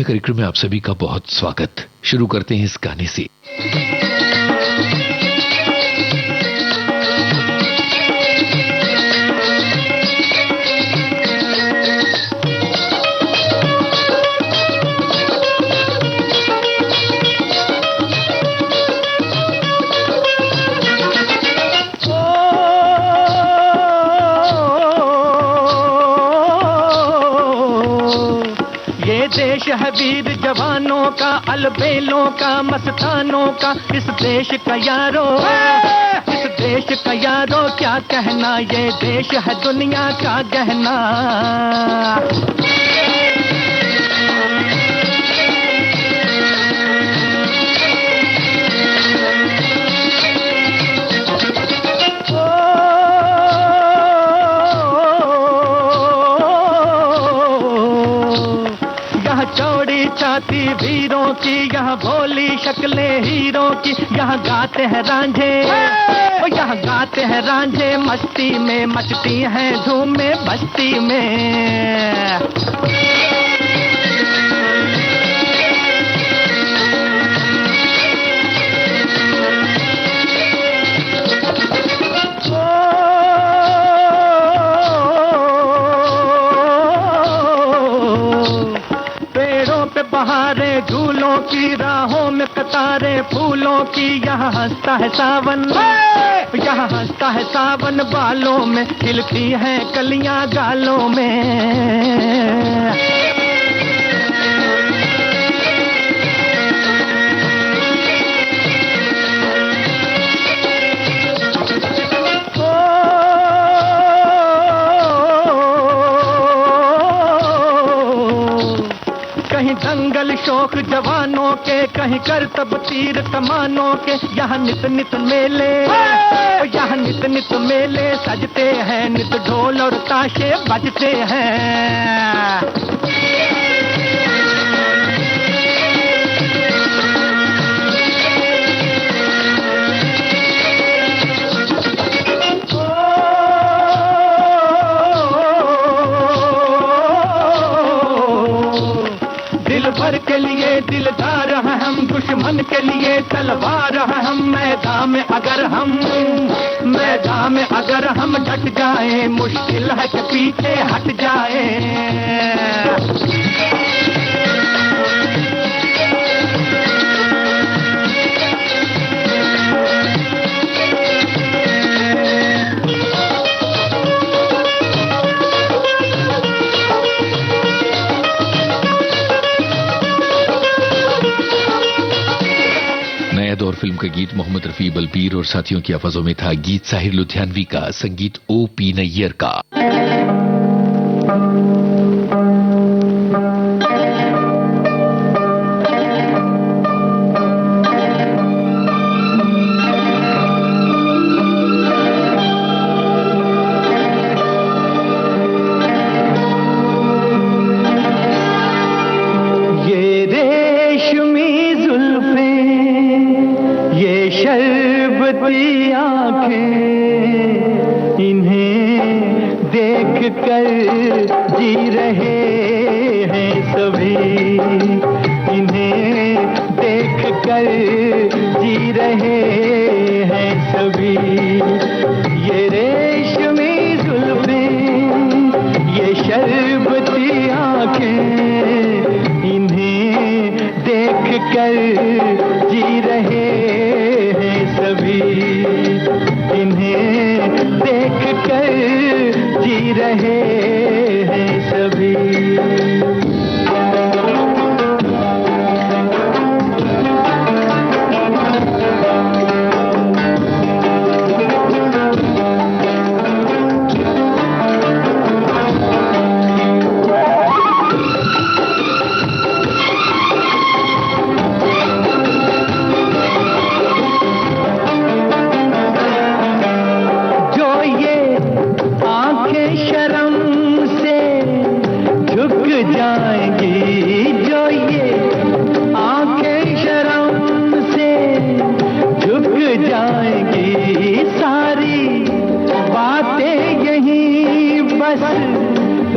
कार्यक्रम में आप सभी का बहुत स्वागत। शुरू करते हैं इस गाने से। देश है वीर जवानों का, अलबेलों का, मस्तानों का। इस देश का यारो, इस देश का यारो क्या कहना, ये देश है दुनिया का गहना। छाती वीरों की, यहाँ भोली शक्लें हीरों की। यहाँ गाते हैं रांझे, यहाँ गाते हैं रांझे, मस्ती में मचती हैं धूमें बस्ती में। बहारे झूलों की, राहों में कतारे फूलों की। यहाँ हंसता है सावन, यहाँ हंसता है सावन, बालों में खिलती हैं कलियां गालों में। कहीं दंगल शौक जवानों के, कहीं करतब तीर कमानों के। यहाँ नित नित मेले, यहाँ नित नित मेले सजते हैं, नित ढोल और ताशे बजते हैं। भर के लिए दिलदार हैं हम, दुश्मन के लिए तलवार हैं हम। मैदान में अगर हम डट जाएं, मुश्किल है कि पीछे हट जाएं। दौर फिल्म का गीत मोहम्मद रफी बलबीर और साथियों की आवाजों में था। गीत साहिर लुधियानवी का, संगीत O.P. नैयर का। शरबती आँखें, इन्हें देख कर जी रहे हैं सभी, इन्हें देख कर जी रहे हैं सभी। ये रेशमी जुल्फें, ये शरबती आँखें, इन्हें देख कर जी रहे सभी, इन्हें देख कर जी रहे हैं सभी।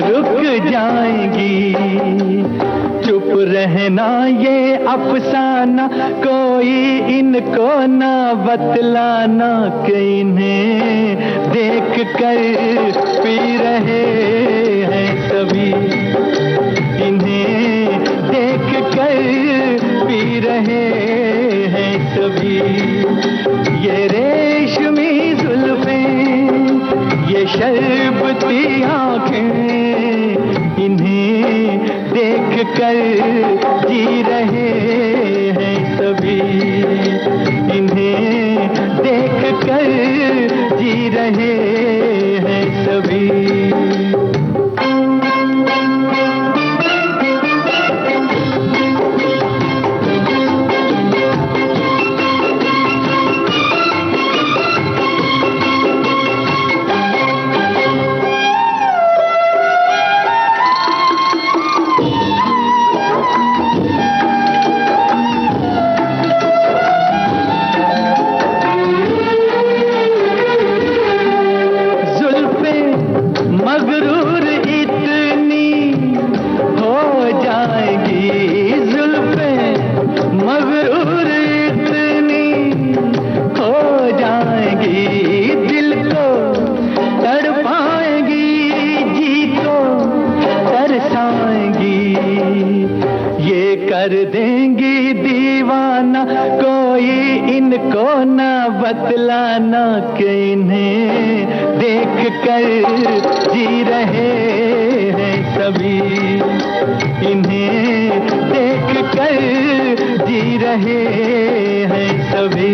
रुक जाएंगी, चुप रहना ये अफसाना, कोई इनको ना बतलाना कि इन्हें देख कर पी रहे हैं सभी, इन्हें देख कर पी रहे हैं सभी। ये रेशमी जुल्फें, ये शरबती आंखें, इन्हें देख कर जी रहे हैं सभी, इन्हें देख कर जी रहे हैं सभी। कर देंगी दीवाना, कोई इनको ना बतलाना कि इन्हें देख कर जी रहे हैं सभी, इन्हें देख कर जी रहे हैं सभी।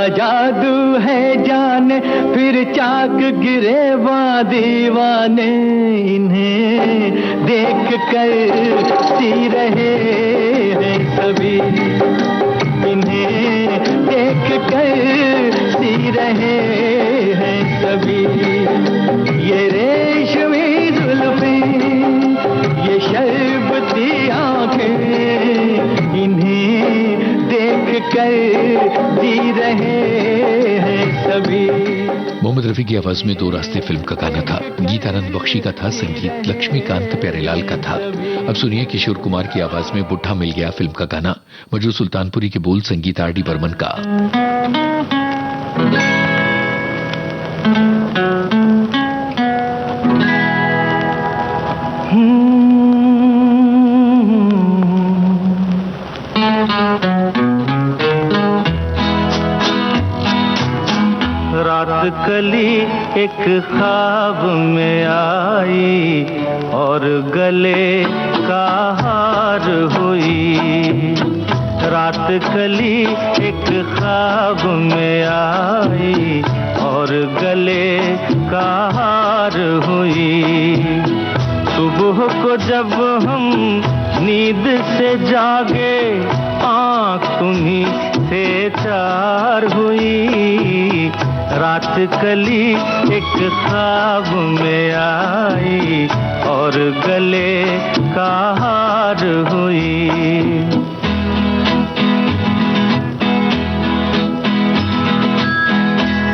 जादू है जाने फिर चाक गिरे दीवाने, इन्हें देख कर सी रहे हैं सभी, इन्हें देख कर सी रहे हैं सभी। ये रेशमी जुल्फें, ये शरबती आंखें, इन्हें देख कर जी रहे हैं सभी। मोहम्मद रफी की आवाज में दो रास्ते फिल्म का गाना था। गीत आनंद बख्शी का था, संगीत लक्ष्मीकांत प्यारेलाल का था। अब सुनिए किशोर कुमार की आवाज में बुढ़ा मिल गया फिल्म का गाना। मजरू सुल्तानपुरी के बोल, संगीत आर डी बर्मन का। रात कली एक ख्वाब में आई और गले का हार हुई। रात कली एक ख्वाब में आई और गले का हार हुई। सुबह को जब हम नींद से जागे, आँख तुम्हीं से चार हुई। रात कली एक ख्वाब में आई और गले का हार हुई।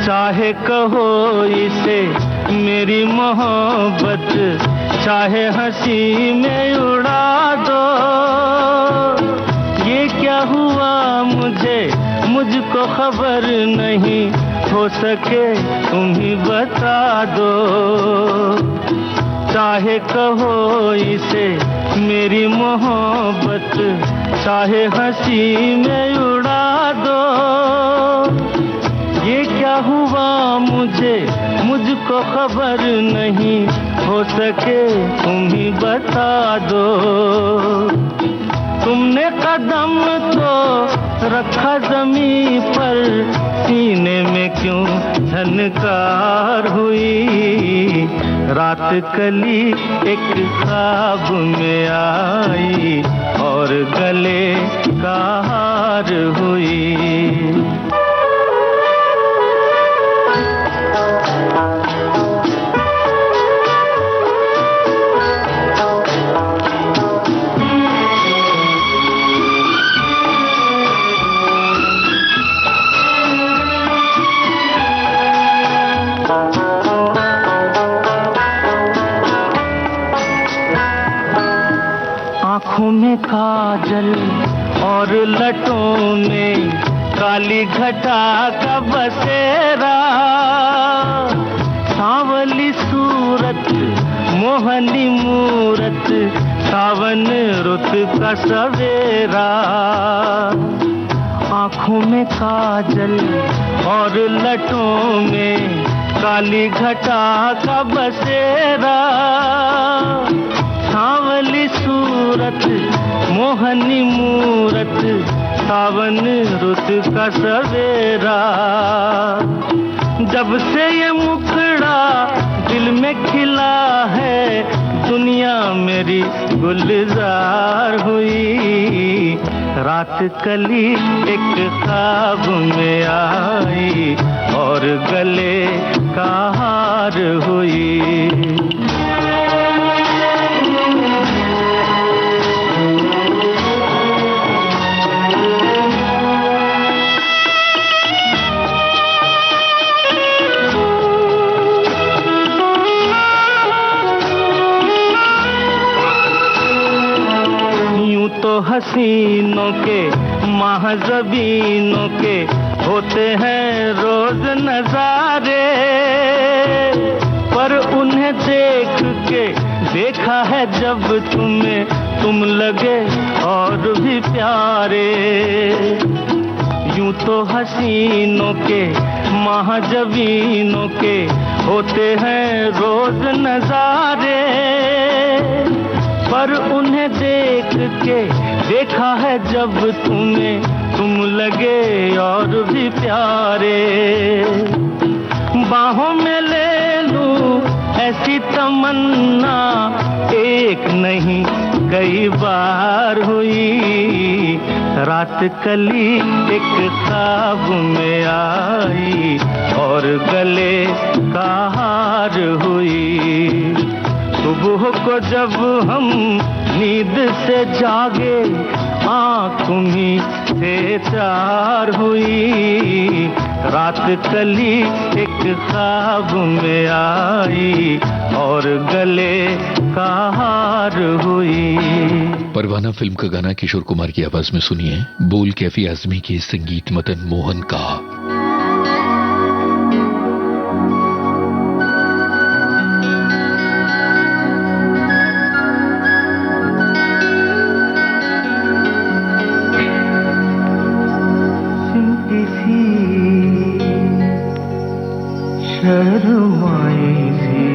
चाहे कहो इसे मेरी मोहब्बत, चाहे हंसी में उड़ा दो। ये क्या हुआ मुझको खबर नहीं, हो सके तुम ही बता दो। चाहे कहो इसे मेरी मोहब्बत, चाहे हंसी में उड़ा दो। ये क्या हुआ मुझको खबर नहीं, हो सके तुम ही बता दो। तुमने कदम तो रखा जमीन पर, सीने में क्यों झनकार हुई। रात कली एक ख्वाब में आई और गले का हार हुई। आँखों में काजल और लटों में काली घटा का बसेरा, सांवली सूरत मोहनी मूरत, सावन रुत का सवेरा। आँखों में काजल और लटों में काली घटा का बसेरा, सांवली सूरत मोहनी मूरत, सावन रुत का सवेरा। जब से ये मुखड़ा दिल में खिला है, दुनिया मेरी गुलजार हुई। रात कली एक ख्वाब में आई और गले का हार हुई। तो हसीनों के महज़बीनों के होते हैं रोज नजारे, पर उन्हें देख के देखा है जब तुम्हें, तुम लगे और भी प्यारे। यूं तो हसीनों के महज़बीनों के होते हैं रोज नजारे, पर उन्हें देख के देखा है जब तुम्हें, तुम लगे और भी प्यारे। बाहों में ले लूं ऐसी तमन्ना, एक नहीं कई बार हुई। रात कली एक ख्वाब में आई और गले का हार हुई। सुबह को जब हम नींद से जागे, आँख तुम्हीं से चार हुई। रात कली एक ख्वाब में आई और गले का हार हुई। परवाना फिल्म का गाना किशोर कुमार की आवाज में सुनिए, बोल कैफी आजमी के, संगीत मदन मोहन का। शर्माई सी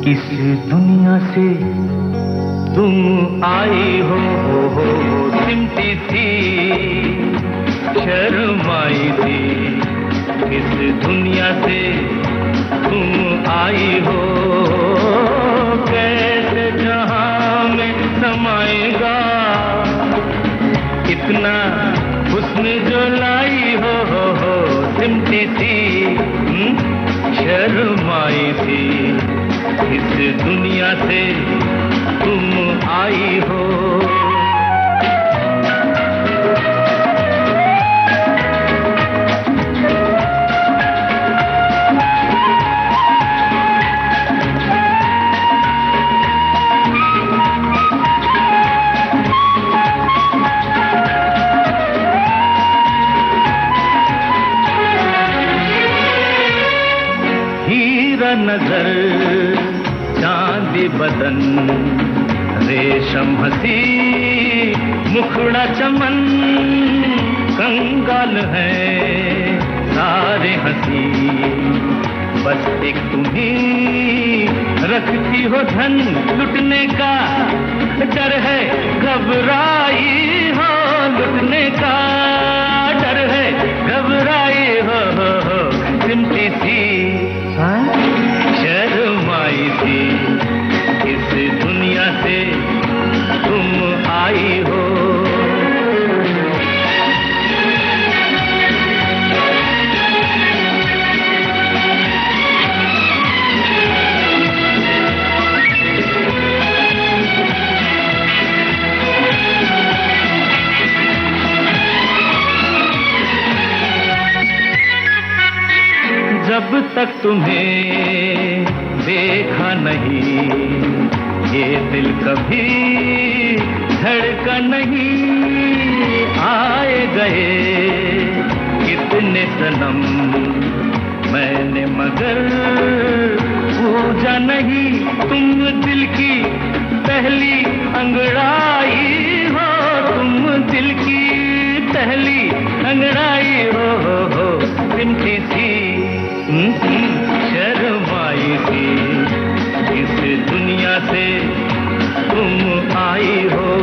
किस दुनिया से तुम आई हो, सिमटी सी शर्माई सी किस दुनिया से तुम आई हो। कैसे जहां में समाएगा इतना हुस्न जो लाई हो, सिमटी सी शर्माई सी इस दुनिया से तुम आई हो। नजर चांदी बदन रेशम हंसी मुखड़ा चमन, कंगाल है सारे हंसी बस एक तुम्ही रखती हो धन लुटने का, डर है घबराई हो लुटने का, डर है घबराई हो सिमटी सी शर्माई थी, इस दुनिया से तुम आई हो। जब तक तुम्हें देखा नहीं ये दिल कभी धड़का नहीं, आए गए कितने सनम मैंने मगर पूजा नहीं, तुम दिल की पहली अंगड़ाई हो, तुम दिल की पहली अंगड़ाई हो सिमटी सी शर्माई थी, इस दुनिया से तुम आई हो।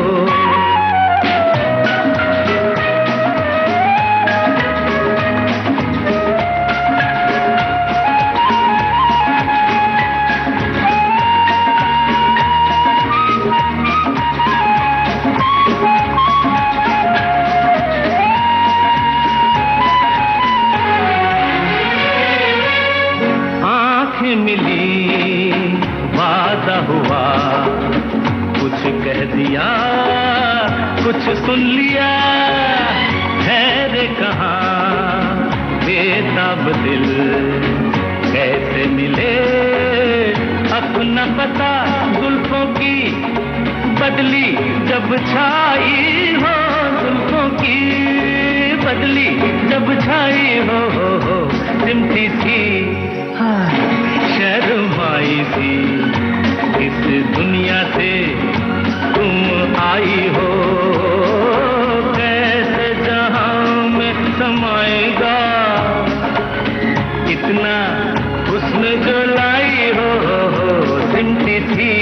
मिली वादा हुआ, कुछ कह दिया कुछ सुन लिया, ठहरे कहाँ बेताब दिल कैसे मिले अपना पता, जुल्फों की बदली जब छाई हो, जुल्फों की बदली जब छाई हो सिमटी थी शर्माई थी, इस दुनिया से तुम आई हो, कैसे जहां में समाएगा इतना हुस्न जो लाई हो सिमटी थी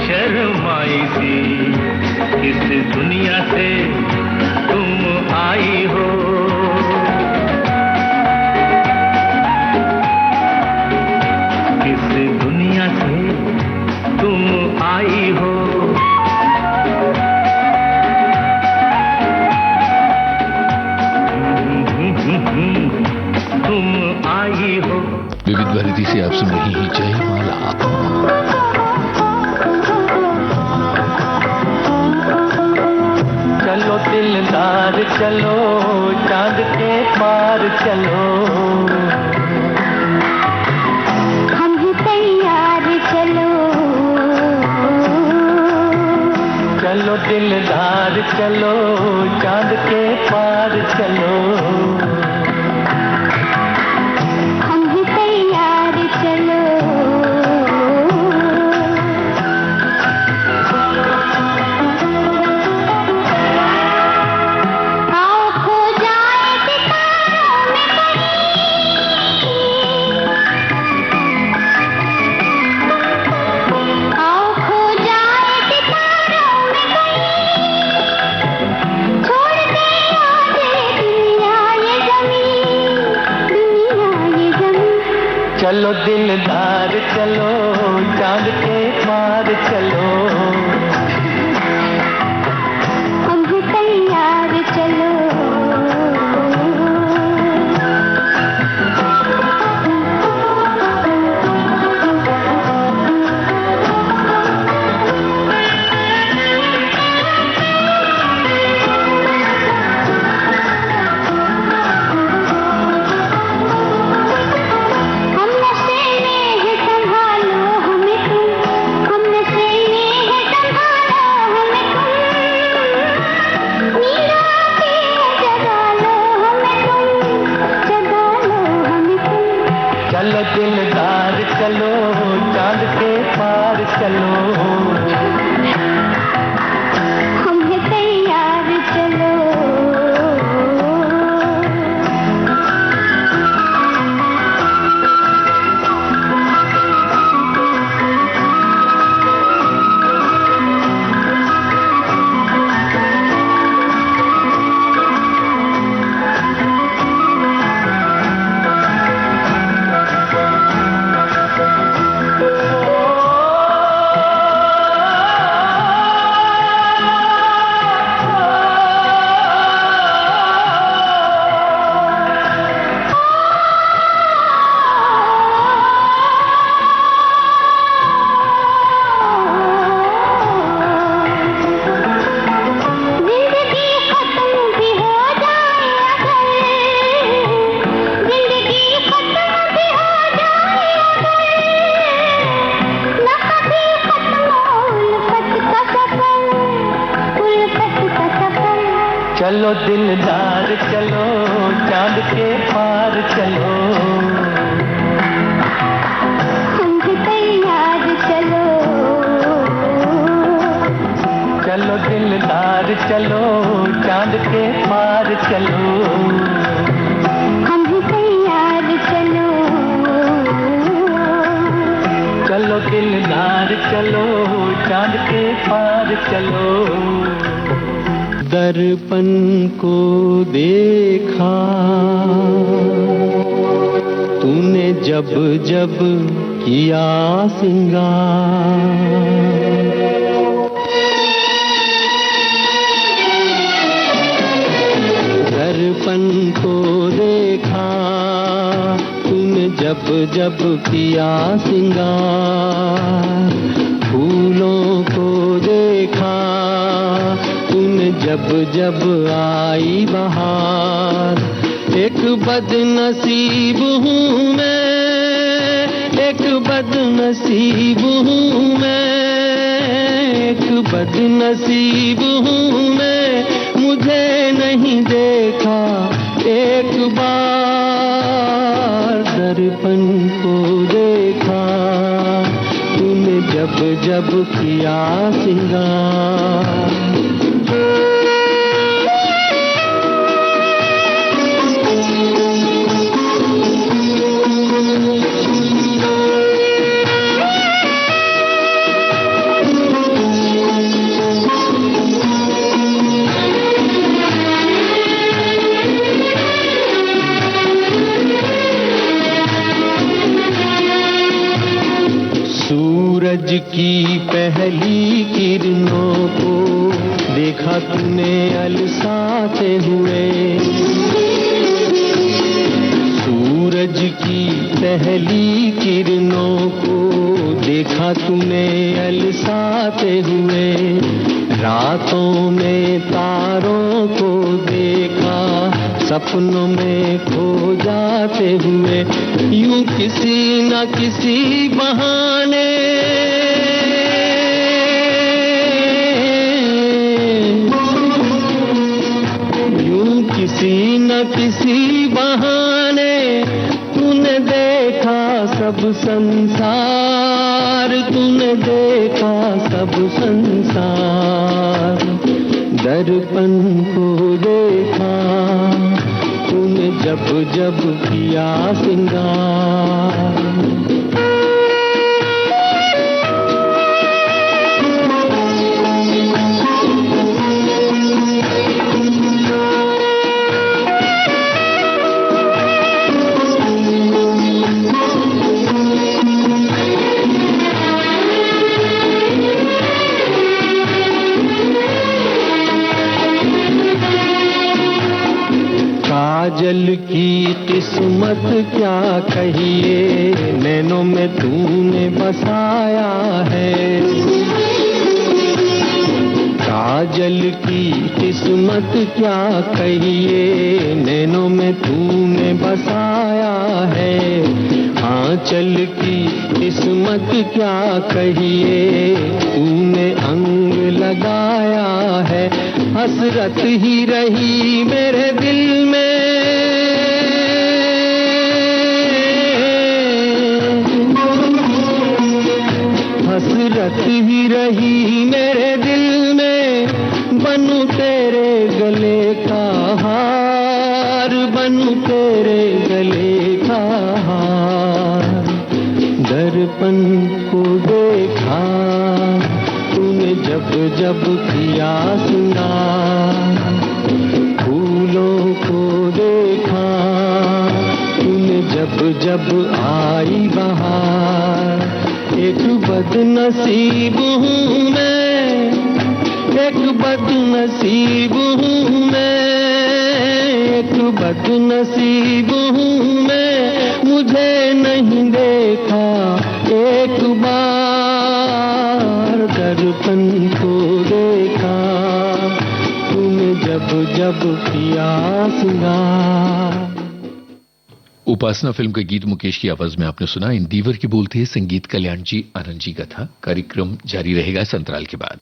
शर्माई थी, इस दुनिया से तुम आई हो। तुम आई हो, तुम आई हो। विविध भारती से आप सुन रही हैं जयमाला। चलो दिलदार चलो चांद के पार चलो, चलो दिलदार चलो चांद के पार चलो, हम भी तैयार चलो, आओ खो जाए सितारों में कहीं, आओ खो जाए सितारों में छोड़ दे आगे दुनिया ये ज़मीन, दुनिया ये ज़मीन। चलो दिलदार चलो चांद के पार चलो, हम भी तैयार चलो, हम नशे में है संभालो हमें तुम, हम नशे में है संभालो हमें तुम, नींद आती है जगा लो हमें तुम, जगा लो हमें तुम। चलो दिलदार चलो चांद के पार चलो, हम भी तैयार चलो, चलो दिलदार चलो चांद के पार चलो हम भी तैयार चलो चलो दिलदार चलो चांद के पार चलो हम भी तैयार चलो चलो दिलदार चलो चांद के पार चलो दर्पण को देखा तूने जब जब किया सिंगार दर्पण को देखा तूने जब जब किया सिंगार फूलों को देखा तूने जब जब आई बहार एक बदनसीब हूँ मैं एक बदनसीब हूँ मैं एक बदनसीब हूँ मैं मुझे नहीं देखा एक बार दर्पण को देखा तूने जब जब किया सिंगार सूरज की पहली किरणों को देखा तूने अलसाते हुए सूरज की पहली किरणों को देखा तूने अलसाते हुए रातों में तारों को देखा सपनों में खो जाते हुए यूं किसी न किसी बहाने यूं किसी न किसी बहाने तूने देखा सब संसार तूने देखा सब संसार दर्पण को देखा तूने जब जब किया सिंगार काजल की किस्मत क्या कहिए नैनों में तूने बसाया है काजल की किस्मत क्या कहिए नैनों में तूने बसाया है आंचल की किस्मत क्या कहिए तूने अंग लगाया है हसरत ही रही मेरे दिल में हसरत ही रही मेरे दिल में बनूं तेरे गले का हार बनूं तेरे गले का हार दर्पण को देखा तूने जब जब किया सिंगार फूलों को देखा तूने जब जब आई बहार एक बदनसीब हूँ मैं एक बदनसीब हूँ मैं एक बदनसीब हूँ मैं मुझे नहीं देखा एक बार दर्पण को देखा तूने जब जब किया सिंगार उपासना फिल्म का गीत मुकेश की आवाज में आपने सुना। इन दीवर की बोल थे संगीत कल्याण जी आनंद जी का था। कार्यक्रम जारी रहेगा इस अंतराल के बाद।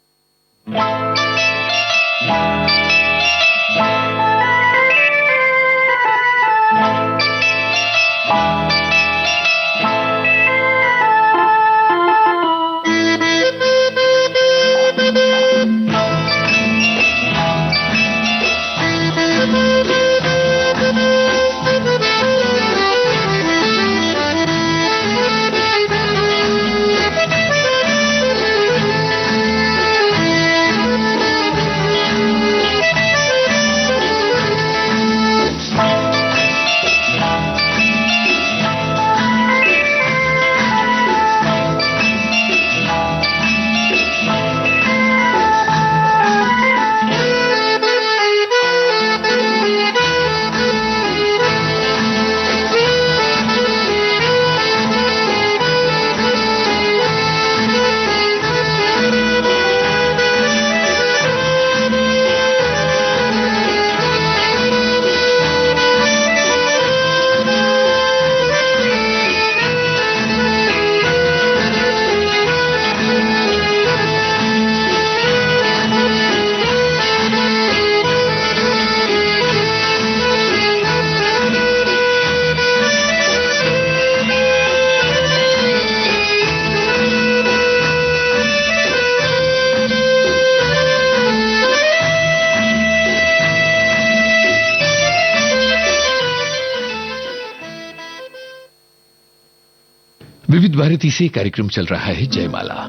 विविध भारती से कार्यक्रम चल रहा है जयमाला।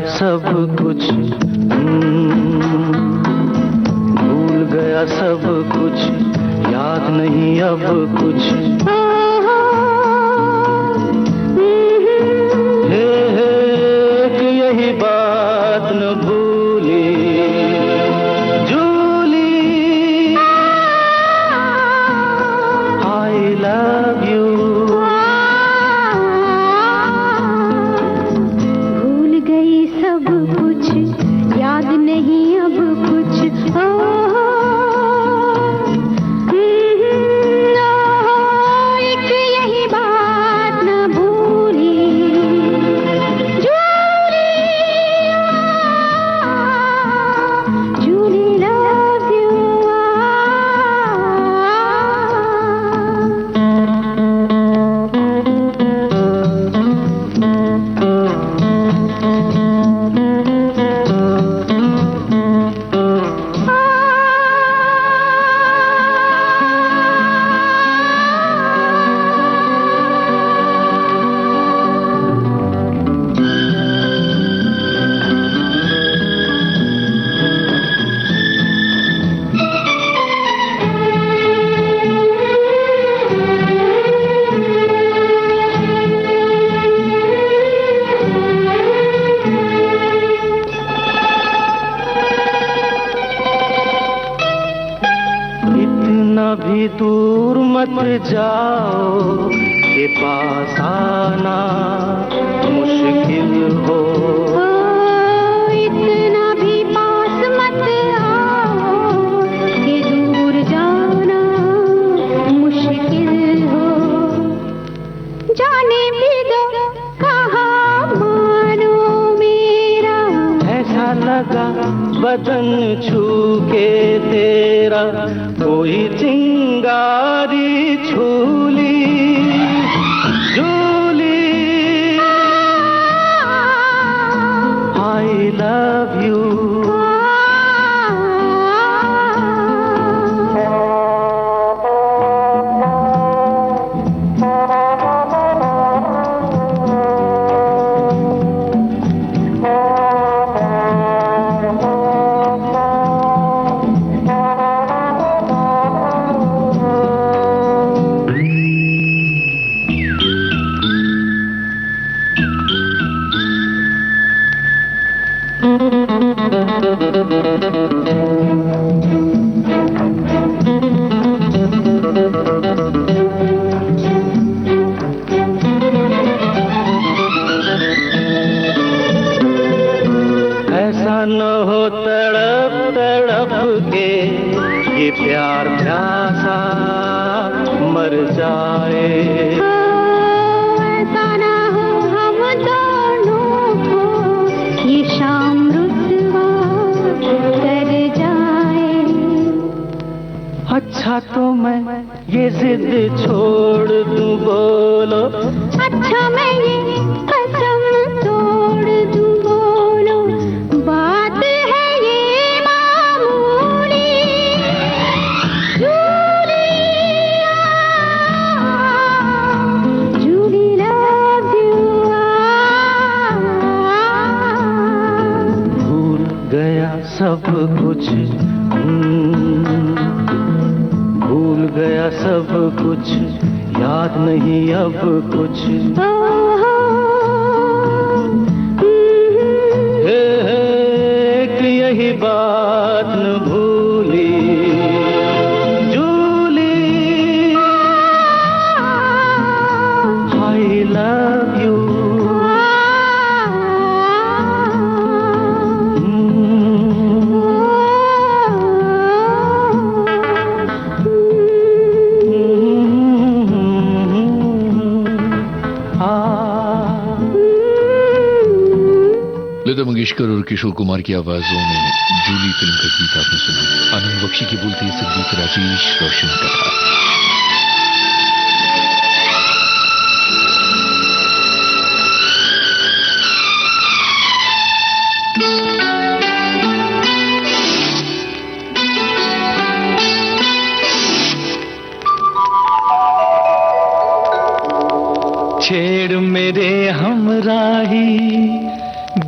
सब कुछ भूल गया, सब कुछ याद नहीं अब कुछ। हे कि यही बात न भूली जूली, आई लव यू। भी दूर मत जाओ के पास आना मुश्किल हो। इतना भी पास मत आओ कि दूर जाना मुश्किल हो। जाने भी दो कहाँ मानो मेरा, ऐसा लगा बदन छू के तेरा कोई चिंगारी छूली जूली, आई लव यू। ऐसा न हो तड़प तड़प के ये प्यार प्यासा मर जाए। ऐसा ना हो हम दोनों को ये शाम रुसवा कर जाए। अच्छा तो मैं ये जिद छोड़ दूं बोलो, अच्छा मैं ये कसम तोड़ दूं बोलो, बात है ये मामूली जूली, जूली लव यू। भूल गया सब कुछ, भूल गया सब कुछ, याद नहीं अब कुछ। कि यही बात न भूली Julie, I love you. Ah Mangeshkar और किशोर कुमार की आवाजों में जूली फिल्म का गीत आपने सुना। आनंद बख्शी की बोलती संगीत राजेश रोशन का था। छेड़ मेरे हमराही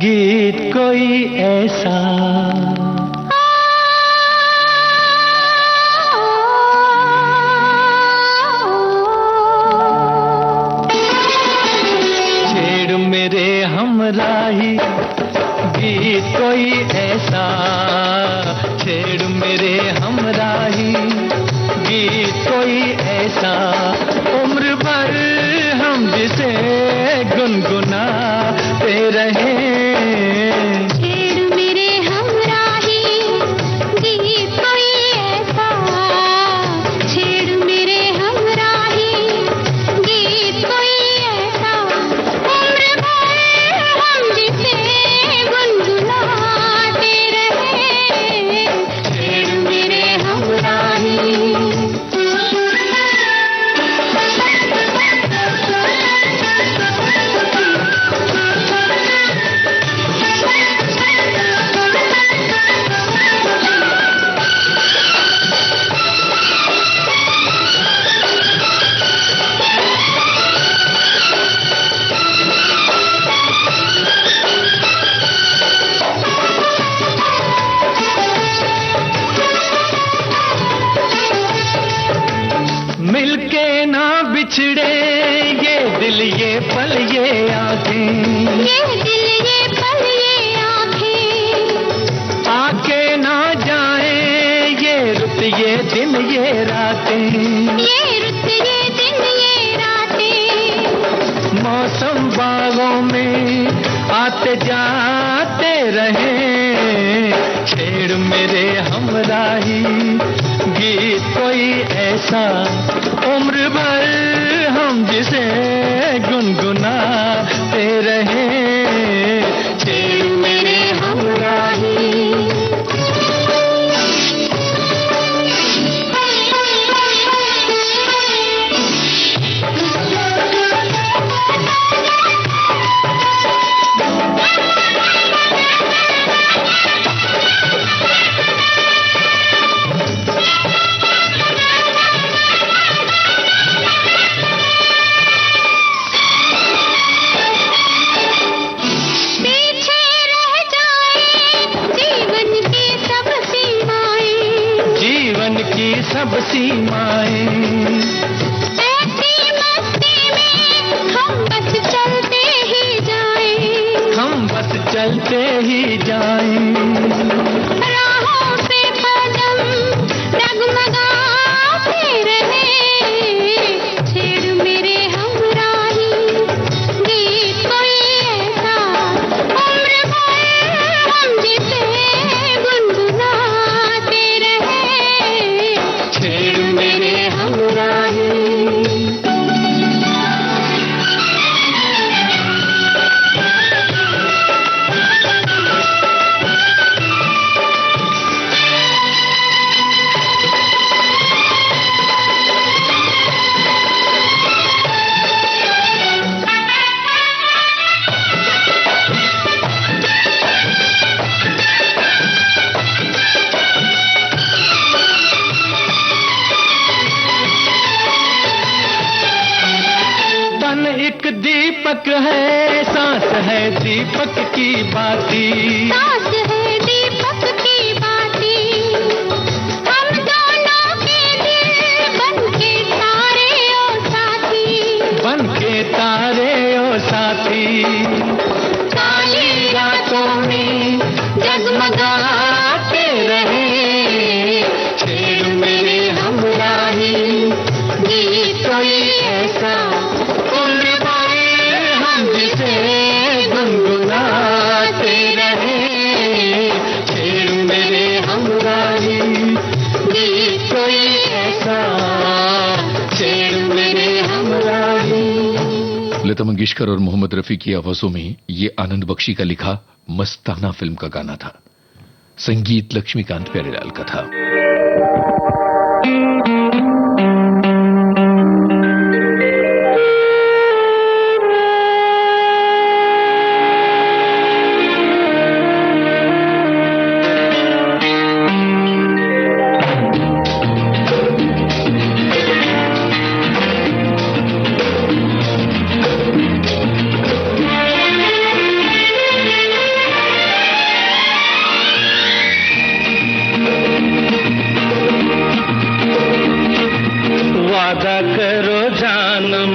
गीत कोई ऐसा, छेड़ मेरे हमराही गीत कोई ऐसा, छेड़ मेरे हमराही गीत कोई ऐसा, उम्र भर हम जिसे गुनगुनाते रहे। छेड़ मेरे हमराही गीत कोई ऐसा, छेड़ मेरे हमराही गीत कोई ऐसा, उम्र भर हम जिसे गुनगुनाते रहे। छेड़ मेरे हमराही। मिलके ना बिछड़े ये दिल ये पल ये आंखें, ये दिल ये पल ये आँखें, आके ना जाए ये रुत ये दिन ये रातें, ये रुत ये दिन ये रातें, मौसम बागों में आते जाते रहे। छेड़ मेरे हमराही गीत कोई ऐसा, उम्र भर हम जिसे गुनगुनाते रहे। छेड़ मेरे हमराही। पीछे रह जाए जीवन की सब सीमाएं, जीवन की सब सीमाएं, ऐसी मस्ती में हम बस चलते ही जाएं, हम बस चलते ही जाएं। राहों पे कदम डगमगाते रहे। छेड़ मेरे हमराही गीत कोई ऐसा, उम्र भर हम जिसे गुनगुनाते रहे। छेड़ मेरे हमराही। तन एक दीपक है, सांस है दीपक की बाती, सांस है दीपक की बाती, हम दोनों के दिल बनके तारे ओ साथी, बन के तारे ओ साथी, काली रातों में जगमगाते रहे। छेड़ मेरे हमराही गीत कोई ऐसा, उम्र भर हम जिसे गुनगुनाते रहे। लता मंगेशकर और मोहम्मद रफी की आवाजों में ये आनंद बख्शी का लिखा मस्ताना फिल्म का गाना था। संगीत लक्ष्मीकांत प्यारेलाल का था। वादा करो जानम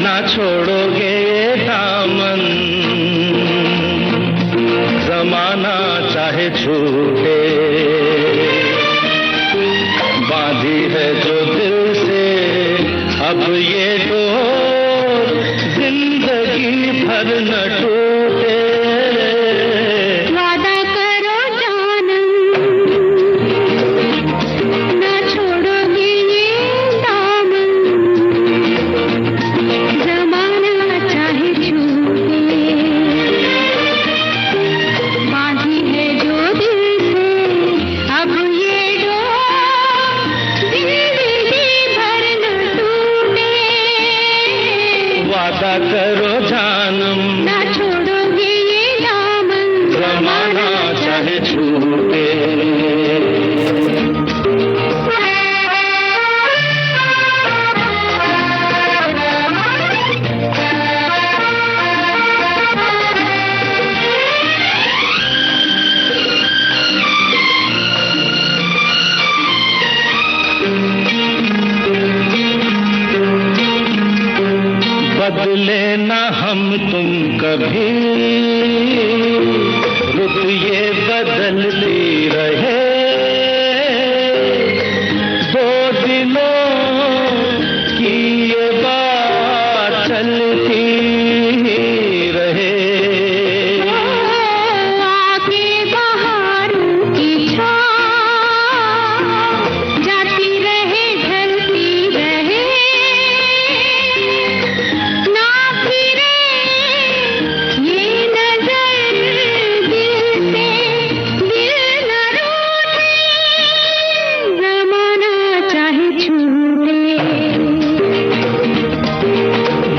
ना छोड़ोगे ये दामन, जमाना चाहे छूटे बांधी है जो दिल से अब ये डोर, जिंदगी भर न टूटे। वादा करो जानम ना छोड़ोगे ये दामन, जमाना चाहे छूटे बांधी है जो दिल से अब ये डोर, जिंदगी भर न टूटे। वादा करो जानम ना छोड़ोगे ये दामन, जमाना चाहे छूटे। बदले ना हम तुम कभी, रुत ये बदलती रहे, दो दिलों की ये बात चलती रहे। आके बहारों की छाँव जाती रहे ढलती रहे, ना फिरे ये नजर दिल से, दिल न रूठे, जमाना चाहे छूटे।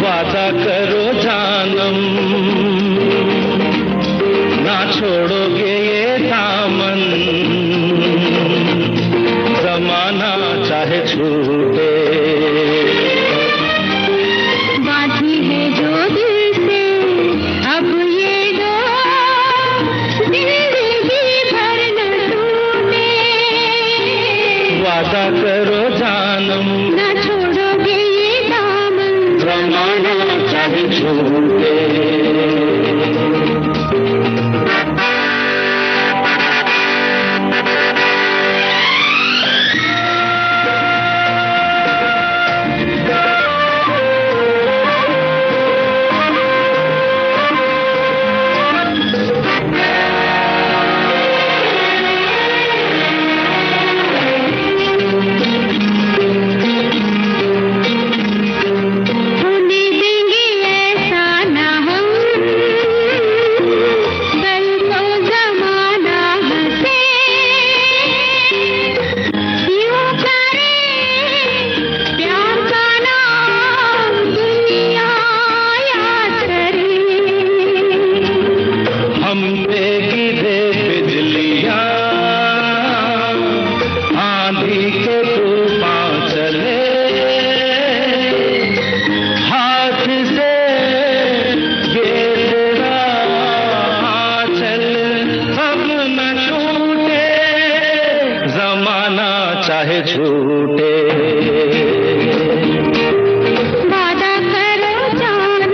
वादा करो जानम ना छोड़ोगे ये दामन, जमाना चाहे छूटे। बांधी है जो दिल से अब ये डोर, जिंदगी भर न टूटे। वादा करो जानम ना छोड़ोगे ये दामन, जमाना चाहे छूटे। होने देंगे ऐसा ना हम, कल को जमाना हंसे, यूं करे प्यार का नाम दुनिया याद करे। हम पे गिरे बिजलियां, आंधी के तूफान चले, हाथ से ये तेरा आंचल अब न छूटे, जमाना चाहे छूटे। वादा करो जानम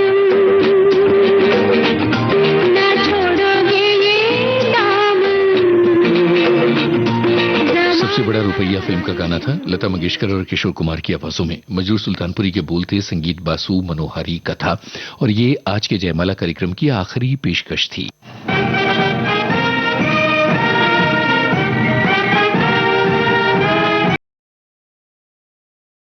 ना छोड़ोगे ये दामन, सबसे बड़ा रुपया फिल्म का गाना था। लता मंगेशकर और किशोर कुमार की आवाजों में मजरूर सुल्तानपुरी के बोल थे, संगीत बासु मनोहारी का था। और ये आज के जयमाला कार्यक्रम की आखिरी पेशकश थी।